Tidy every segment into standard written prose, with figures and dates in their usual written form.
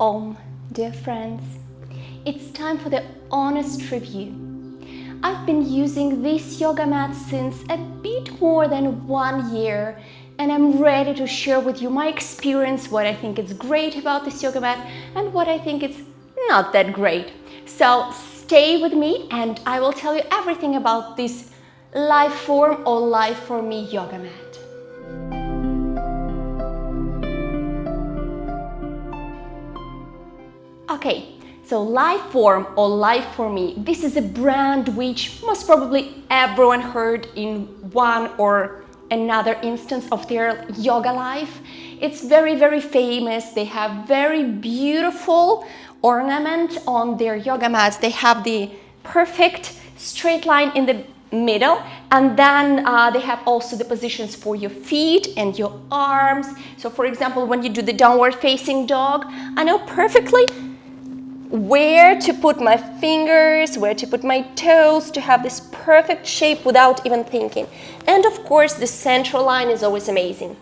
Om, dear friends. It's time for the honest review. I've been using this yoga mat since a bit more than 1 year, and I'm ready to share with you my experience, what I think is great about this yoga mat and what I think is not that great. So stay with me and I will tell you everything about this LIFORME or LIFORME Yoga Mat. Okay, so LIFORME or LIFORME, this is a brand which most probably everyone heard in one or another instance of their yoga life. It's very, very famous. They have very beautiful ornament on their yoga mats. They have the perfect straight line in the middle, and then they have also the positions for your feet and your arms. So for example, when you do the downward facing dog, I know perfectly where to put my fingers, where to put my toes to have this perfect shape without even thinking. And of course, the central line is always amazing.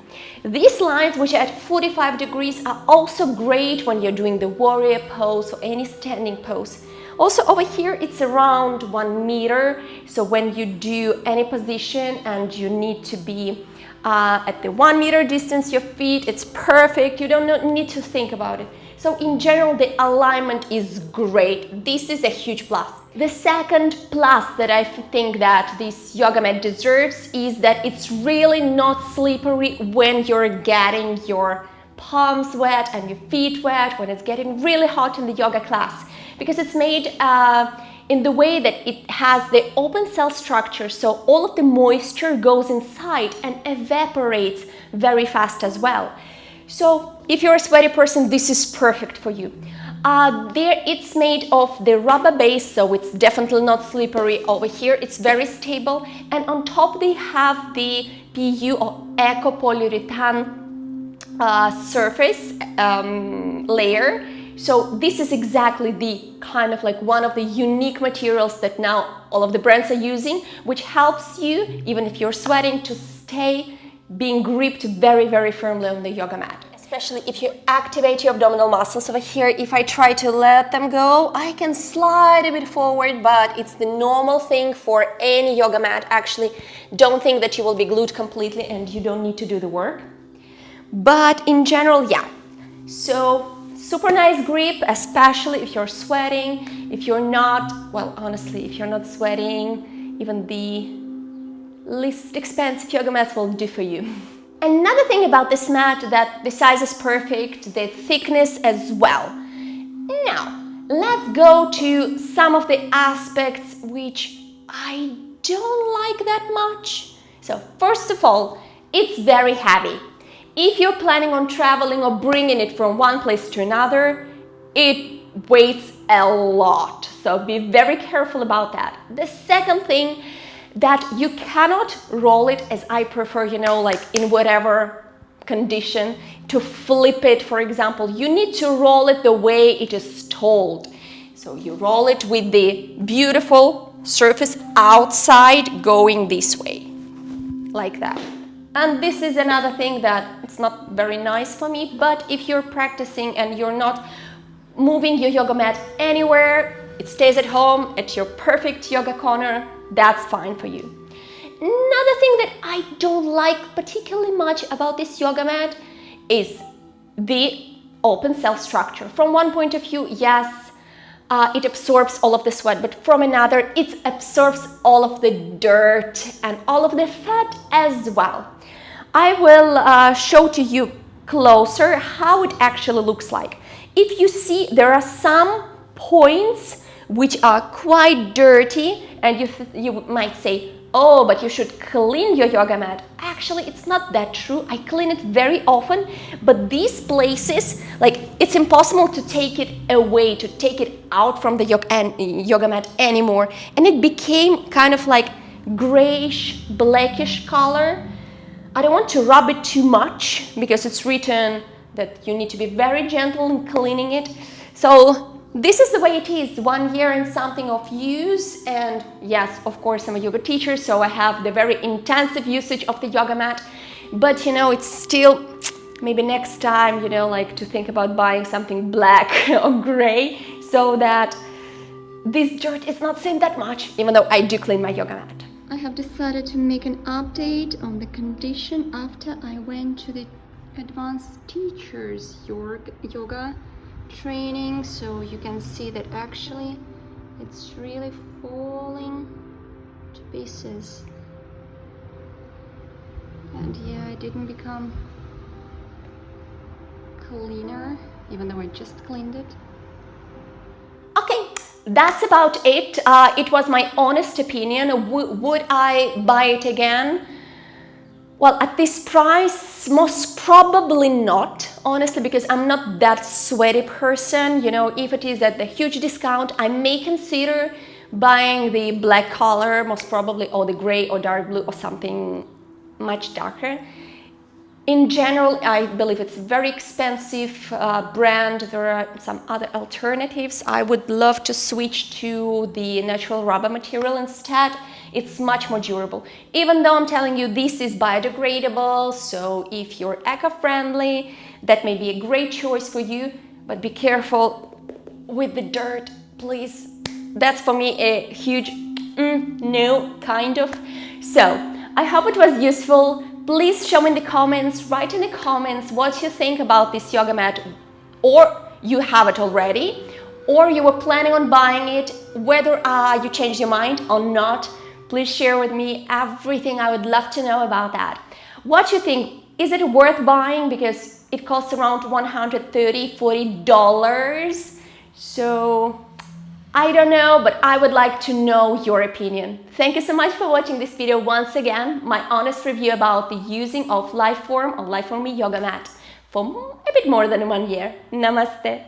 These lines, which are at 45 degrees, are also great when you're doing the warrior pose or any standing pose. Also over here, it's around 1 meter. So when you do any position and you need to be at the 1 meter distance, your feet, it's perfect. You don't need to think about it. So in general, the alignment is great. This is a huge plus. The second plus that I think that this yoga mat deserves is that it's really not slippery when you're getting your palms wet and your feet wet, when it's getting really hot in the yoga class, because it's made in the way that it has the open cell structure, so all of the moisture goes inside and evaporates very fast as well. So if you're a sweaty person, this is perfect for you. It's made of the rubber base, so it's definitely not slippery. Over here, it's very stable. And on top, they have the PU or eco-polyurethane surface layer. So this is exactly the kind of like one of the unique materials that now all of the brands are using, which helps you, even if you're sweating, to stay being gripped very, very firmly on the yoga mat. Especially if you activate your abdominal muscles over here. If I try to let them go, I can slide a bit forward, but it's the normal thing for any yoga mat. Actually, don't think that you will be glued completely and you don't need to do the work. But in general, yeah. So super nice grip, especially if you're sweating. If you're not, well, honestly, if you're not sweating, even the least expensive yoga mats will do for you. Another thing about this mat, that the size is perfect, the thickness as well. Now, let's go to some of the aspects which I don't like that much. So first of all, it's very heavy. If you're planning on traveling or bringing it from one place to another, it weighs a lot. So be very careful about that. The second thing, that you cannot roll it as I prefer, you know, like in whatever condition, to flip it, for example. You need to roll it the way it is told. So you roll it with the beautiful surface outside going this way, like that. And this is another thing that it's not very nice for me, but if you're practicing and you're not moving your yoga mat anywhere, it stays at home at your perfect yoga corner, that's fine for you. Another thing that I don't like particularly much about this yoga mat is the open cell structure. From one point of view, yes, it absorbs all of the sweat, but from another, it absorbs all of the dirt and all of the fat as well. I will show to you closer how it actually looks like. If you see, there are some points which are quite dirty, and you might say, oh, but you should clean your yoga mat. Actually, it's not that true. I clean it very often, but these places, like, it's impossible to take it away, to take it out from the yoga mat anymore. And it became kind of like grayish, blackish color. I don't want to rub it too much because it's written that you need to be very gentle in cleaning it. So this is the way it is, 1 year and something of use. And yes, of course, I'm a yoga teacher, so I have the very intensive usage of the yoga mat. But you know, it's still, maybe next time, like to think about buying something black or gray, so that this dirt is not seen that much, even though I do clean my yoga mat. I have decided to make an update on the condition after I went to the advanced teachers yoga training, so you can see that actually it's really falling to pieces. And yeah, it didn't become cleaner, even though I just cleaned it. Okay, that's about it. It was my honest opinion. Would I buy it again? Well, at this price, most probably not, honestly, because I'm not that sweaty person. If it is at the huge discount, I may consider buying the black color, most probably, or the gray or dark blue or something much darker. In general, I believe it's a very expensive brand. There are some other alternatives. I would love to switch to the natural rubber material instead. It's much more durable. Even though I'm telling you this is biodegradable, so if you're eco-friendly, that may be a great choice for you, but be careful with the dirt, please. That's for me a huge no, kind of. So, I hope it was useful. Please show me in the comments, write in the comments what you think about this yoga mat, or you have it already, or you were planning on buying it, whether you changed your mind or not. Please share with me everything. I would love to know about that. What you think, is it worth buying? Because it costs around $130, $40. So I don't know, but I would like to know your opinion. Thank you so much for watching this video once again, my honest review about the using of LIFORME or LIFORME Yoga Mat for a bit more than 1 year. Namaste.